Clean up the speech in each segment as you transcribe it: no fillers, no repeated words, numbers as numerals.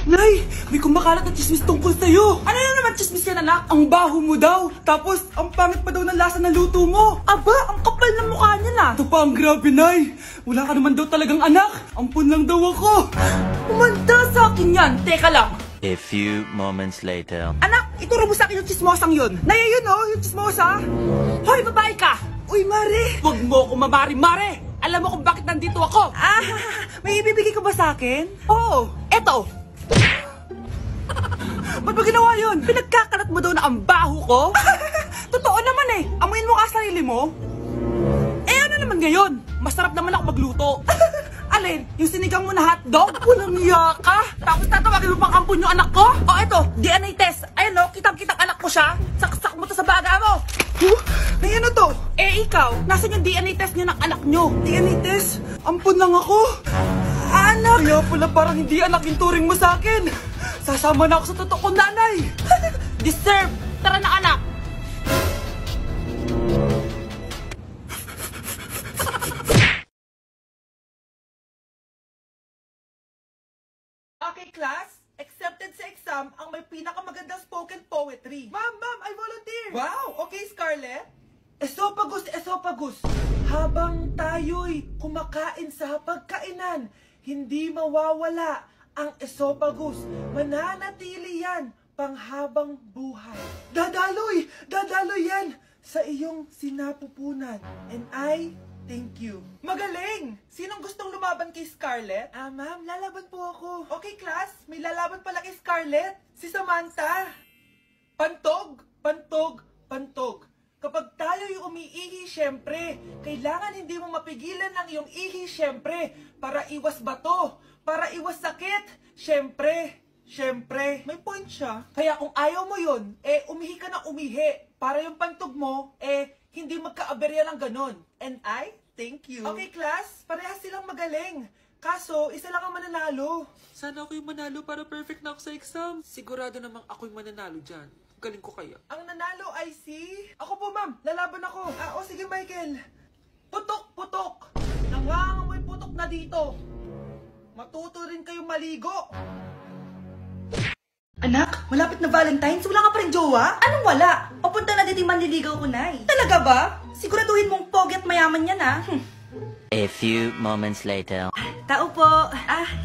Nay, may kumakalat na chismis tungkol sa'yo. Ano na naman chismis yan, anak? Ang baho mo daw. Tapos, ang pangit pa daw ng lasa ng luto mo. Aba, ang kapal ng mukha niya na. Ito pa ang grabe, Nay. Wala ka naman daw talagang anak. Ampun lang daw ako. Umanda sa akin yan. Teka lang. A few moments later. Anak, ituro mo sa akin yung chismosang yun. Nay, yun oh, yung chismosa. Hoy, babae ka. Uy, Mare. Huwag mo ako mamari-mare. Alam mo kung bakit nandito ako. Ah, may ibibigay ka ba sa akin? Oo, eto. Ba't ba ginawa yun? Pinagkakalat mo daw na ang baho ko? Totoo naman eh. Amuin mo ka sarili mo. Eh ano naman ngayon? Masarap naman ako magluto. Alin? Yung sinigang mo na hotdog? Walang iya ka. Tapos tatawagin mo pang ampun yung anak ko? O eto, DNA test. Ayan o, kitang-kitang anak ko siya. Saksak mo to sa baga mo. May ano to? Eh ikaw, nasan yung DNA test niyo ng anak nyo? DNA test? Ampun lang ako. Anak! Kaya pala parang hindi anak yung turing mo sa akin. Sasama na ako sa totoo kong nanay. Deserve! Tara na anak! Okay class, accepted sa exam ang may pinakamagandang spoken poetry. Ma'am, I volunteer! Wow! Okay, Scarlett? Esophagus, esophagus. Habang tayo'y kumakain sa pagkainan, hindi mawawala ang esophagus. Mananatili yan panghabang buhay. Dadaloy! Dadaloy yan sa iyong sinapupunan. And I thank you. Magaling! Sinong gustong lumaban kay Scarlett? Ma'am, lalaban po ako. Okay, class. May lalaban pala kay Scarlett. Si Samantha. Pantog, pantog, pantog. Kapag tayo'y umiihi, syempre, kailangan hindi mo mapigilan ang iyong ihi, syempre, para iwas bato, para iwas sakit, syempre, may point siya. Kaya kung ayaw mo yun, umihi ka na umihi, para yung pantog mo, hindi magkaaberya ng ganon. And I thank you. Okay, class, parehas silang magaling. Kaso, isa lang ang mananalo. Sana ako yung manalo para perfect na ako sa exam. Sigurado namang ako yung mananalo dyan. Galing ko kaya. Ang nanalo ay si... Ako po, ma'am. Lalaban ako. Sige, Michael. Putok, putok. Nangangamoy putok na dito. Matuto rin kayong maligo. Anak, malapit na Valentine's. Wala ka pa rin jowa? Anong wala? Papunta na dito yung manliligaw ko, Nay. Talaga ba? Siguraduhin mong pogi at mayaman yan, ha? A few moments later. Tao po.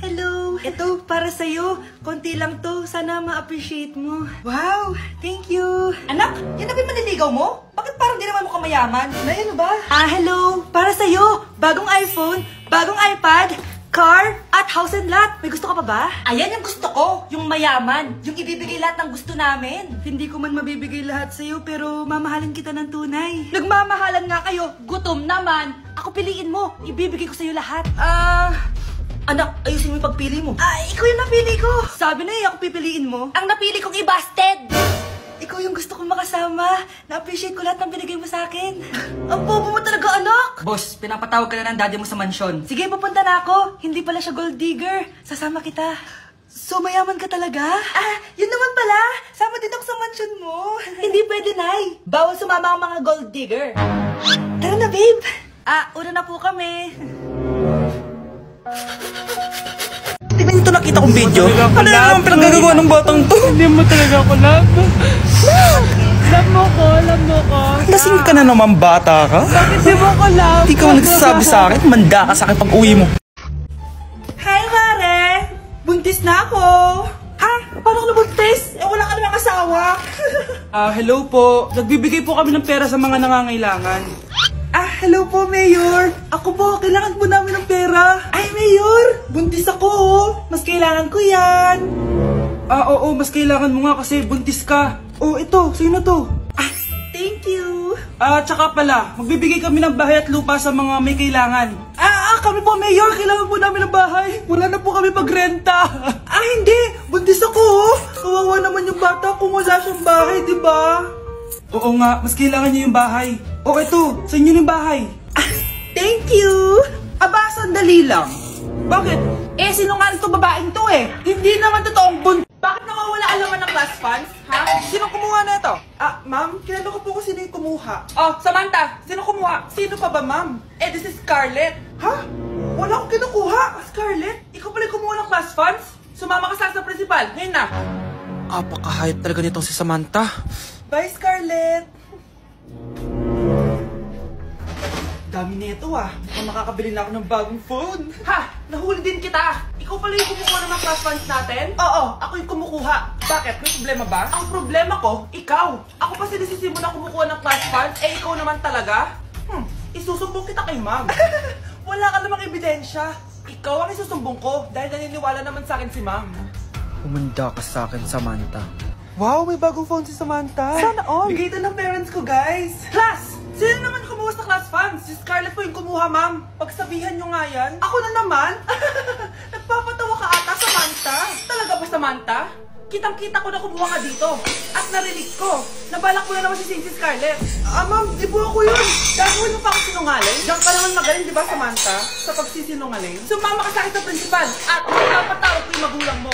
Hello. Ito, para sa'yo. Konti lang to. Sana ma-appreciate mo. Wow, thank you. Anak, yan na ba yung manliligaw mo? Bakit parang di naman mukhang mayaman? Nay, ano ba? Hello. Para sa'yo. Bagong iPhone, bagong iPad, car, at house and lot. May gusto ka pa ba? Ayan yung gusto ko. Yung mayaman. Yung ibibigay lahat ng gusto namin. Hindi ko man mabibigay lahat sa'yo, pero mamahalin kita ng tunay. Nagmamahalan nga kayo. Gutom naman. Ako piliin mo. Ibibigay ko sa'yo lahat. Anak, ayusin mo yung pagpili mo. Ikaw yung napili ko. Sabi na ako pipiliin mo. Ang napili kong i-busted. Ikaw yung gusto kong makasama. Na-appreciate ko lahat ng binigay mo sa akin. Ang bobo mo talaga, anak. Boss, pinapatawag ka na ng daddy mo sa mansyon. Sige, pupunta na ako. Hindi pala siya gold digger. Sasama kita. So, mayaman ka talaga? Yun naman pala. Sama din ako sa mansyon mo. Hindi pwede, Nay. Bawal sumama ang mga gold digger. Tara na, babe. Una na po kami. Di ba ito nakita kong video? Ano naman pinagagawa ng batang to? Hindi mo talaga ako love. Love mo ko. Lasing ka na naman, bata ka? Bakit di mo ko love? Di ka man nagsasabi sa akin, manda ka sa akin pag uwi mo. Hi, Mare! Buntis na ako! Paano ka nabuntis? Wala ka namang asawa. Hello po. Nagbibigay po kami ng pera sa mga nangangailangan. Hello po, Mayor. Ako po, kailangan po namin ng pera. Ay, Mayor! Buntis ako, Mas kailangan ko yan. Oo, mas kailangan mo nga kasi buntis ka. Ito, sino to? Thank you. Tsaka pala, magbibigay kami ng bahay at lupa sa mga may kailangan. Kami po, Mayor. Kailangan po namin ng bahay. Wala na po kami pagrenta. Hindi. Buntis ako, Kawawa naman yung bata kung wala siyang bahay, di ba? Oo nga, mas kailangan niyo yung bahay. Ito, sa inyo yung bahay. Thank you. Sandali lang. Bakit? Sinungaling to babaeng to Hindi naman totoong buntis. Bakit nawawala alaman ng class funds? Sino kumuha na ito? Ma'am, kilala ko po kung sino yung kumuha. Samantha, sino kumuha? Sino pa ba, ma'am? This is Scarlett. Wala akong kinukuha. Scarlett, ikaw pala yung kumuha ng class funds? Sumama ka sa principal. Ngayon na. Apakahayop talaga nitong si Samantha. Bye, Scarlett! Dami nito ah. Mukhang makakabili na ako ng bagong phone. Ha! Nahuli din kita! Ikaw pala yung kumukuha ng mga class funds natin? Oo, ako yung kumukuha. Bakit? May problema ba? Ang problema ko, ikaw. Ako pa sinisisi mo na kumukuha ng class funds, eh ikaw naman talaga? Isusumbong kita kay ma'am. Wala ka namang ebidensya. Ikaw ang isusumbong ko dahil naniniwala naman sa akin si ma'am. Umanda ka sa akin, Samantha. Wow, may bagong phone si Samantha. Sana all. Bigay ito ng parents ko, guys. Class! Sino naman kumuha sa class funds? Si Scarlett po yung kumuha, ma'am. Pagsabihan nyo nga yan. Ako na naman? Nagpapatawa ka ata, Samantha. Talaga ba, Samantha? Kitang-kita ko na kumuha ka dito. At narinig ko. Nabalak mo na naman si Scarlett. Ma'am, di po ako yun. Gagawin mo pa ako sinungaling? Diyan ka naman magaling, di ba, Samantha? Sa pagsisinungaling? Sumama ka sa akin sa principal. At magpapatawag ko yung magulang mo.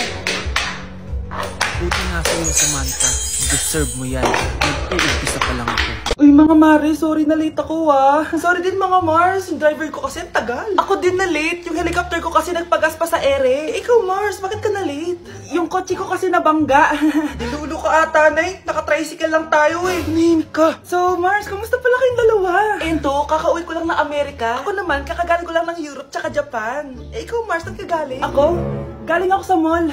Buti nga sa'yo, Samantha. Deserve mo yan. Nag-uumpisa pa lang ako. Uy, mga Mare, sorry na late ako ah. Sorry din mga Mars, yung driver ko kasi ang tagal. Ako din na late, yung helicopter ko kasi nagpagas pa sa ere. Ikaw Mars, bakit ka na late? Yung kotse ko kasi nabangga. Dilulo ka ata, Nay. Naka-tricycle lang tayo eh. Name ka. So Mars, kamusta pala kayong dalawa? Ento, kakauwi ko lang ng Amerika. Ako naman, kakagaling ko lang ng Europe tsaka Japan. Eh, ikaw Mars, saan ka galing? Ako? Galing ako sa mall.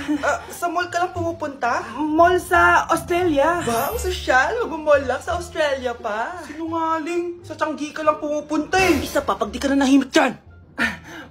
Sa mall ka lang pumupunta? Mall sa Australia. Wow, sosyal. Mag-mall lang sa Australia pa. Sinungaling. Sa Changi ka lang pumupunta eh. Isa pa, pag di ka na nahimik dyan.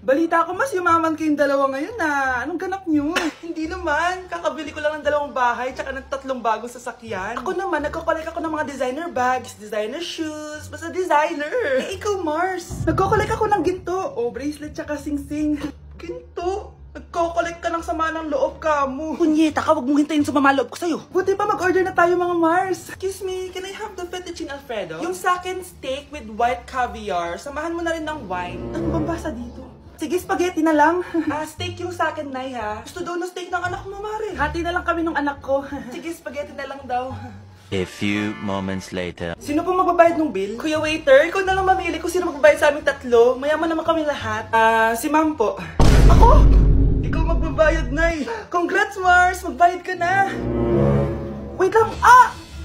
Balita ko mas yumaman kayong dalawa ngayon na. Anong ganap nyo? Hindi naman. Kakabili ko lang ng 2 bahay tsaka ng 3 bagong sasakyan. Ako naman, nagko-collect ako ng mga designer bags, designer shoes, basta designer. Eh, ikaw Mars. Nagko-collect ako ng ginto. O, bracelet tsaka sing-sing. Ginto? Nagko-collect ka ng sama ng loob ka mo. Punyeta ka, wag mong hintayin sumama loob ko sa'yo. Buti pa mag-order na tayo mga Mars. Excuse me, can I have the fettuccine Alfredo? Yung sa akin steak with white caviar. Samahan mo na rin ng wine. Ano bang basa dito? Sige, spaghetti na lang. Steak yung sa akin, Nay, ha? Gusto daw na steak ng anak mo, Mare. Hati na lang kami ng anak ko. Sige, spaghetti na lang daw. A few moments later. Sino pong magbabayad ng bill? Kuya waiter, ikaw na lang mamili kung sino magbabayad sa aming 3. Mayaman naman kami lahat. Si ma'am po. Ako? Ikaw magbabayad, Nay. Congrats, Mars. Magbayad ka na. Wait lang.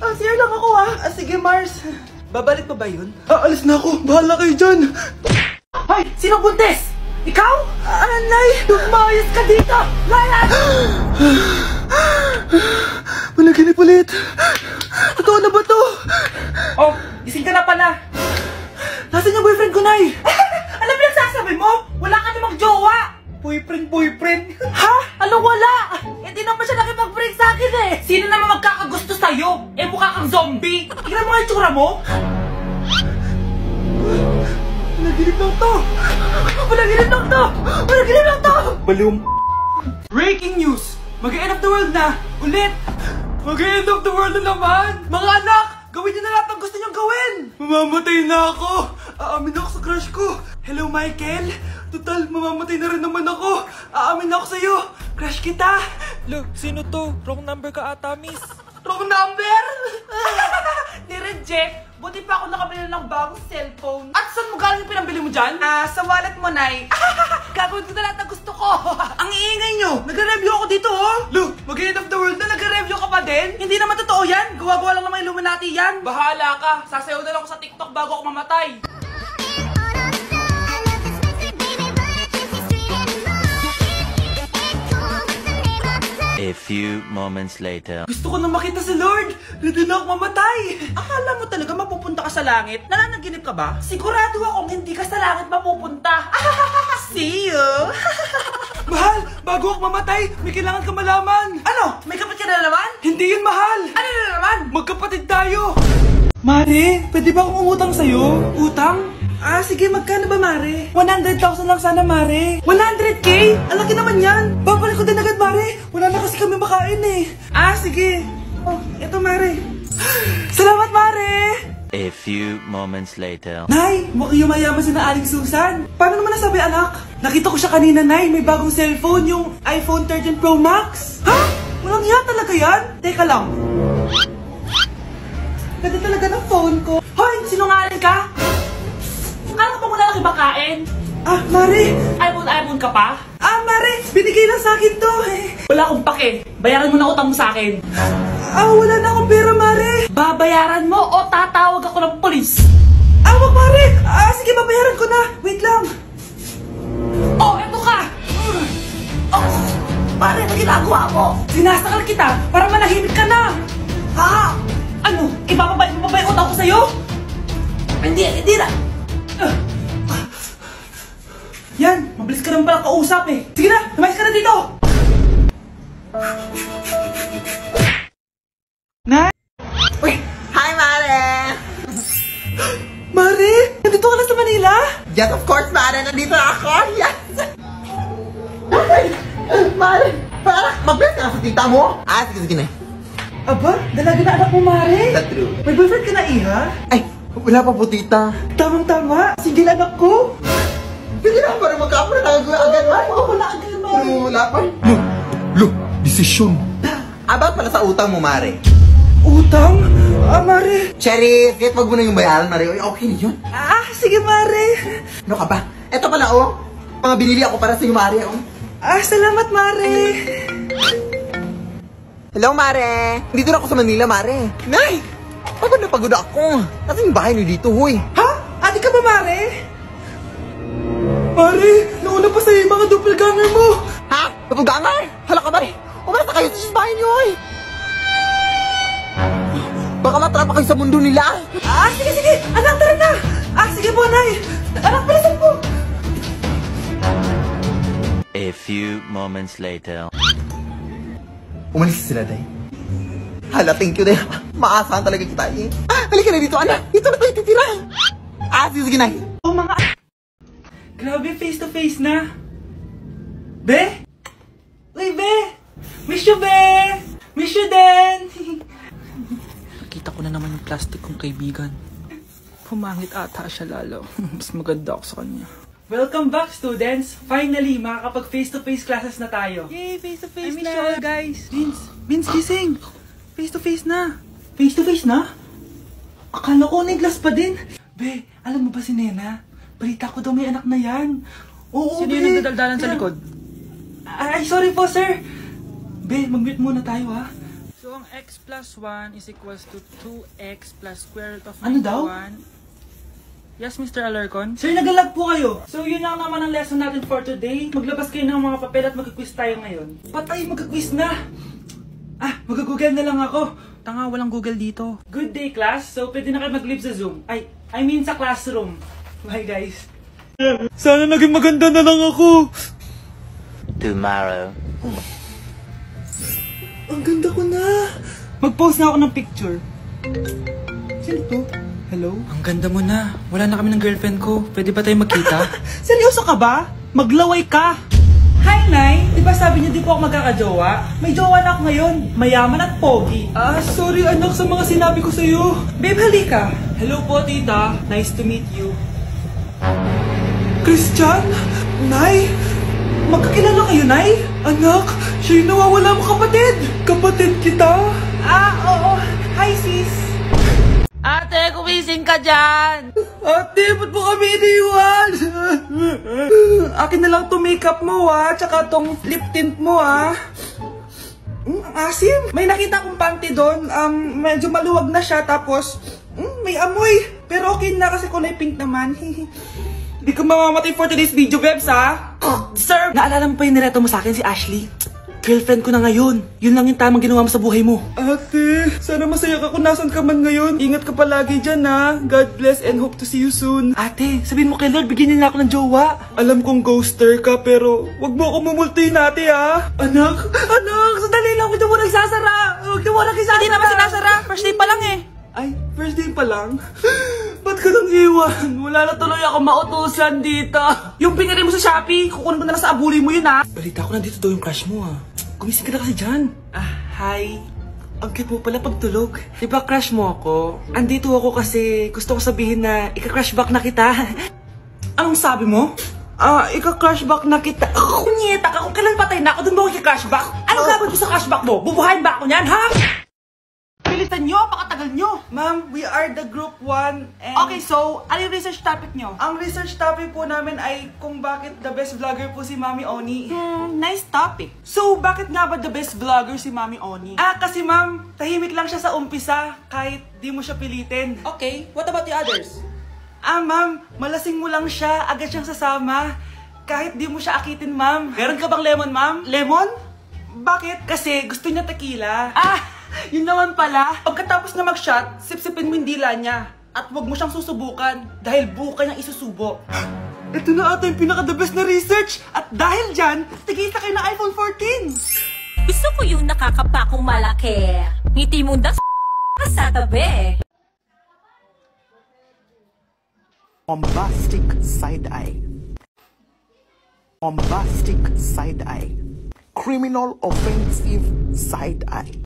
CR lang ako, sige, Mars. Babalik pa ba yun? Alis na ako. Bahala kayo dyan. Hoy! Sino buntis? Ikaw? Nay! Lumayas ka dito! Layas! Panaginip ulit. Totoo na ba to? Oh, gising ka na pala. Nasaan yung boyfriend ko, Nay? Ano pinagsasabi mo? Wala ka namang jowa. Boyfriend? Ha? Anong wala? Hindi naman siya nakipag-break sa akin eh. Sino naman magkakagusto sa'yo? Eh mukha kang zombie. Tignan mo nga yung tsura mo. Panaginip lang to. Panaginip lang to. Balum. Breaking news. Mag-end of the world na. Ulit. Mag-end of the world na naman. Mga anak, gawin niyo na lahat ng gusto niyong gawin. Mamamatay na ako. Aamin ako sa crush ko. Hello, Michael. Total, mamamatay na rin naman ako. Aamin ako sa'yo. Crush kita. Look, sino to? Wrong number ka ata, miss. Wrong number? Ni-reject. Buti pa ako nakabili ng bagong cellphone. At saan mo galing yung pinambili mo dyan? Sa wallet mo, Nay. Gagawin ko na lahat ng gusto ko. Ang iingay nyo. Nag-review ako dito, oh. Look, mag-end of the world na nag-review ka pa din? Hindi naman totoo yan. Gawa-gawa lang naman Illuminati yan. Bahala ka. Sasayaw na lang ako sa TikTok bago ako mamatay. A few moments later. Gusto ko na makita si Lord. Ready na ako mamatay. Akala mo talaga mapupunta ka sa langit? Nananaginip ka ba? Sigurado akong hindi ka sa langit mapupunta. See you. Mahal, bago ako mamatay, may kailangan ka malaman. Ano? May kapatid ka na naman? Hindi yun, mahal. Ano na naman? Magkapatid tayo. Mare, pwede ba akong umutang sa'yo? Utang? Sige, magkano ba, Mare? 100,000 lang sana, Mare. 100K? Ang laki naman yan. Babalik ko din agad, Mare. Wala na kasi kami makain eh. Sige. Oh, eto, Mare. Salamat, Mare. A few moments later. Nay, mukhang yumayaman si na Aling Susan. Paano naman nasabi, anak? Nakita ko siya kanina, Nay. May bagong cellphone, yung iPhone 13 Pro Max. Ha? Walang yan talaga yan? Teka lang. Ganda talaga ng phone ko. Hoy, sinungaling ka? Ano pa muna nakibakain? Mare! iPhone ka pa? Mare! Mare! Binigay lang sa akin to. Wala akong pake. Bayaran mo na utang mo sa akin. Wala na akong pera, Mare. Babayaran mo o tatawag ako ng polis. Wag, Mare. Sige, babayaran ko na. Wait lang. Oh, eto ka! Mare, ano ginagawa mo? Sinasakal kita para manahimik ka na. Ha? Ano? Ibababay mo ba yung utang ko sa'yo? Hindi na. Yan, mabilis ka naman pala kausap eh. Sige na, lumayas ka na dito. Uy! Hi, Mare! Mare! Nandito ka na sa Manila? Yes, of course, Mare! Nandito na ako! Yes! Mare! Mag-bless ka na sa tita mo? Sige na. Aba, dalaga na anak mo, Mare? That's true. May boyfriend ka na, Iha? Ay, wala pa po, tita. Tamang-tama. Single anak ko. Sige na, parang magkapra na agad, Mare. Wala agad, Mare. Wala pa. Lo, desisyon. About pala sa utang mo, Mare. Utang? Mare. Cherry, kahit wag mo na yung bayaran, Mare. Okay na yun. Sige, Mare. Ano ka ba? Eto pala, mga binili ako para sa'yo, Mare, salamat, Mare. Hello, Mare. Dito na ako sa Manila, Mare. Nay! Pagod na pagod ako. Nasaan yung bahay niyo dito, huy? Ha? Ate ka ba, Mare? Mare, nauna pa sa'yo yung mga doppelganger mo. Ha? Doppelganger? Hala ka, Mare. Umarasa kayo sa bahay niyo, huy. Baka matrapa kayo sa mundo nila. Sige. Anak, tara na. Sige po, Nay. Anak, palasan po. A few moments later. Umalis sila, Day. Hala, thank you, Day. Maasahan talaga kita, eh. Halika na dito, anak. Dito na tayo titira. Sige, Nay. Grabe, face to face na. Be? Uy, Be! Miss you, Be! Miss you din! Nakita ko na naman yung plastic kong kaibigan. Pumangit ata siya lalo. Mas maganda ako sa kanya. Welcome back, students! Finally, makakapag face-to-face classes na tayo. Yay! Face-to-face na! I miss you all, guys! Vince, gising! Face-to-face na! Face-to-face na? Akala ko neglas pa din. Be, alam mo ba si Nena? Balita ko daw may anak na yan. Oo, Sino yung nagdadaldalan sa likod? Ay, sorry po, sir! Be, mag-mute muna tayo, ha? So, ang x plus 1 is equals to 2x plus square root of 91. Ano daw? Yes, Mr. Alarcon? Sir, nagalag po kayo. So, yun lang naman ang lesson natin for today. Maglabas kayo ng mga papel at mag-quiz tayo ngayon. Patay, mag-quiz na! Mag-google na lang ako. Tanga, walang Google dito. Good day, class. So, pwede na kayo mag-live sa Zoom. I mean sa classroom. Bye, guys. Sana naging maganda na lang ako. Tomorrow. Ang ganda ko na. Mag-post na ako ng picture. Sino to? Hello? Ang ganda mo na. Wala na kami ng girlfriend ko. Pwede ba tayo magkita? Seryoso ka ba? Maglaway ka. Hi, Nay. Di ba sabi niyo di po ako magkakajowa? May jowa na ako ngayon. Mayaman at pogi. Sorry anak sa mga sinabi ko sa'yo. Babe, halika. Hello po, tita. Nice to meet you. Christian? Nay? Magkakilala kayo, Nay? Anak, siya yung nawawala mo kapatid. Kapatid kita? Oo. Hi, sis. Ate, kumising ka dyan! Ate, ba't mo kami iniwan? Akin na lang to makeup mo, tsaka tong lip tint mo, Ang asim. May nakita kong panty doon. Medyo maluwag na siya, tapos may amoy. Pero okay na kasi kulay pink naman. Hindi ka mamamatay for today's video, Bebs, Sir! Naalala mo pa yung nireto mo sa akin si Ashley? Girlfriend ko na ngayon. Yun lang yung tamang ginawa mo sa buhay mo. Ate, sana masaya ka kung nasan ka man ngayon. Ingat ka palagi dyan, God bless and hope to see you soon. Ate, sabihin mo kay Lord, bigyan niya ako ng jowa. Alam kong ghoster ka, pero wag mo ako mumultuin, ate, Anak, Sandali lang, huwag mo nagsasara. Huwag mo nagsasara. Hindi naman sinasara. First day pa lang eh. Ay, first day pa lang? Ba't ka nang iwan? Wala na tuloy ako mautusan dito. Yung pinili mo sa Shopee, kukunin ko na lang sa abuli mo yun, Balita ko nandito daw yung crush mo, Gumising ka na kasi dyan. Hi. Ang cute mo pala pagtulog. Diba crush mo ako? Andito ako kasi gusto ko sabihin na ika-crush back na kita. Anong sabi mo? Ika-crush back na kita. Kunyeta ka, kung kailan patay na ako, dun ba ako ika-crush back? Anong gagawin ko sa crush back mo? Bubuhayin ba ako niyan, ha? Bilis Bilisan nyo, pakatagal nyo. Ma'am, we are the group 1 and... Okay, so, ano yung research topic nyo? Ang research topic po namin ay kung bakit the best vlogger po si Mami Oni. Nice topic. So, bakit nga ba the best vlogger si Mami Oni? Kasi ma'am, tahimik lang siya sa umpisa kahit di mo siya pilitin. Okay, what about the others? Ma'am, malasing mo lang siya, agad siyang sasama. Kahit di mo siya akitin, ma'am. Meron ka bang lemon, ma'am? Lemon? Bakit? Kasi gusto niya tequila. Yun naman pala. Pagkatapos na mag-shot, sipsipin mo yung dila niya. At huwag mo siyang susubukan dahil buka niyang isusubo. Ito na ata yung pinaka-the best na research. At dahil dyan, tigisa kayo ng iPhone 14. Gusto ko yung nakakapakong malaki. Ngiti mo das sa tabi. Bombastic side eye. Bombastic side eye. Criminal offensive side eye.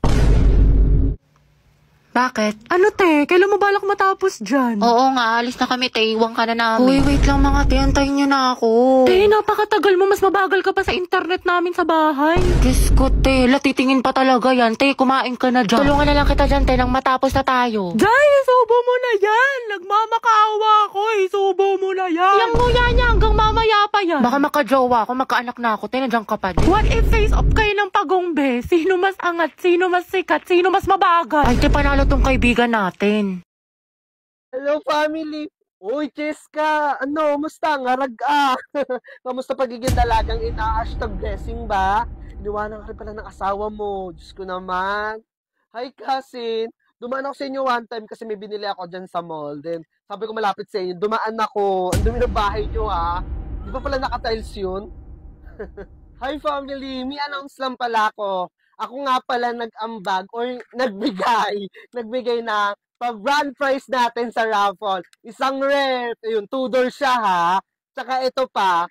Bakit? Ano te? Kailan mo balak matapos dyan? Oo nga, alis na kami, te. Iwan ka na namin. Uy, wait lang mga te. Antayin niyo na ako. Te, napakatagal mo. Mas mabagal ka pa sa internet namin sa bahay. Diyos ko, te. Latitingin pa talaga yan. Te, kumain ka na dyan. Tulungan na lang kita dyan, te, nang matapos na tayo. Jay, isubo mo na yan. Nagmamakaawa ako. Isubo mo na yan. Yang nguya niya hanggang mamaya pa yan. Baka makajowa ako, magkaanak na ako. Te, nandiyan ka pa din. What if face off kayo ng pagongbe? Sino mas angat? Sino mas sikat? Sino mas mabagal? Ay, te, panalo tong kaibigan natin. Hello, family! Uy, Cheska! Ano, musta? Ngarag Kamusta pagiging dalagang ina? #blessing ba? Iniwanan ka rin pala ng asawa mo. Diyos ko naman. Hi, cousin! Dumaan ako sa inyo one time kasi may binili ako dyan sa mall. Then, sabi ko malapit sa inyo. Dumaan ako. Ang dumi ng bahay nyo, ha? Di ba pala naka-tiles yun? Hi, family! May announce lang pala ako. Ako nga pala nag-ambag or nagbigay na pag-grand prize natin sa raffle. Isang ref, yun, 2 doors siya ha. Tsaka ito pa,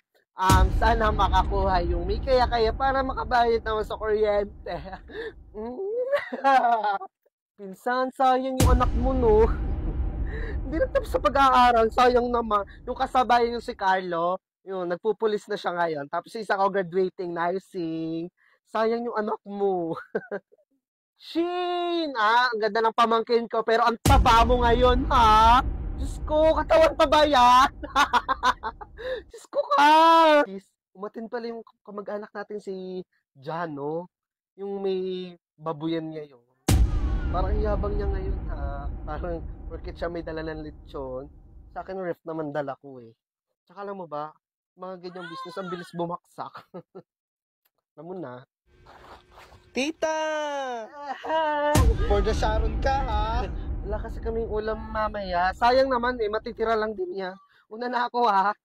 sana makakuha yung may kaya-kaya para makabayad naman sa kuryente. Pinsan, sayang yung anak mo, no? Hindi na tapos sa pag-aaral, sayang naman. Yung kasabay yung si Carlo, yun, nagpupulis na siya ngayon. Tapos isa ko graduating nursing. Sayang yung anak mo. Shin! Ang ganda ng pamangkin ko, pero ang taba mo ngayon, ha? Diyos ko, katawan pa ba yan? Diyos ko ka! Umatin pala yung kamag-anak natin si Jano. Yung may babuyan niya yun. Parang yabang niya ngayon, ha? Parang, porkit siya may dala ng lechon. Sa akin, ref naman dala ko, eh. Tsaka alam mo ba, mga ganyang business, ang bilis bumaksak. Alam mo na. Tita! For the Sharon ka, ha? Wala kasi kaming ulam mamaya. Sayang naman, matitira lang din niya. Una na ako, ha?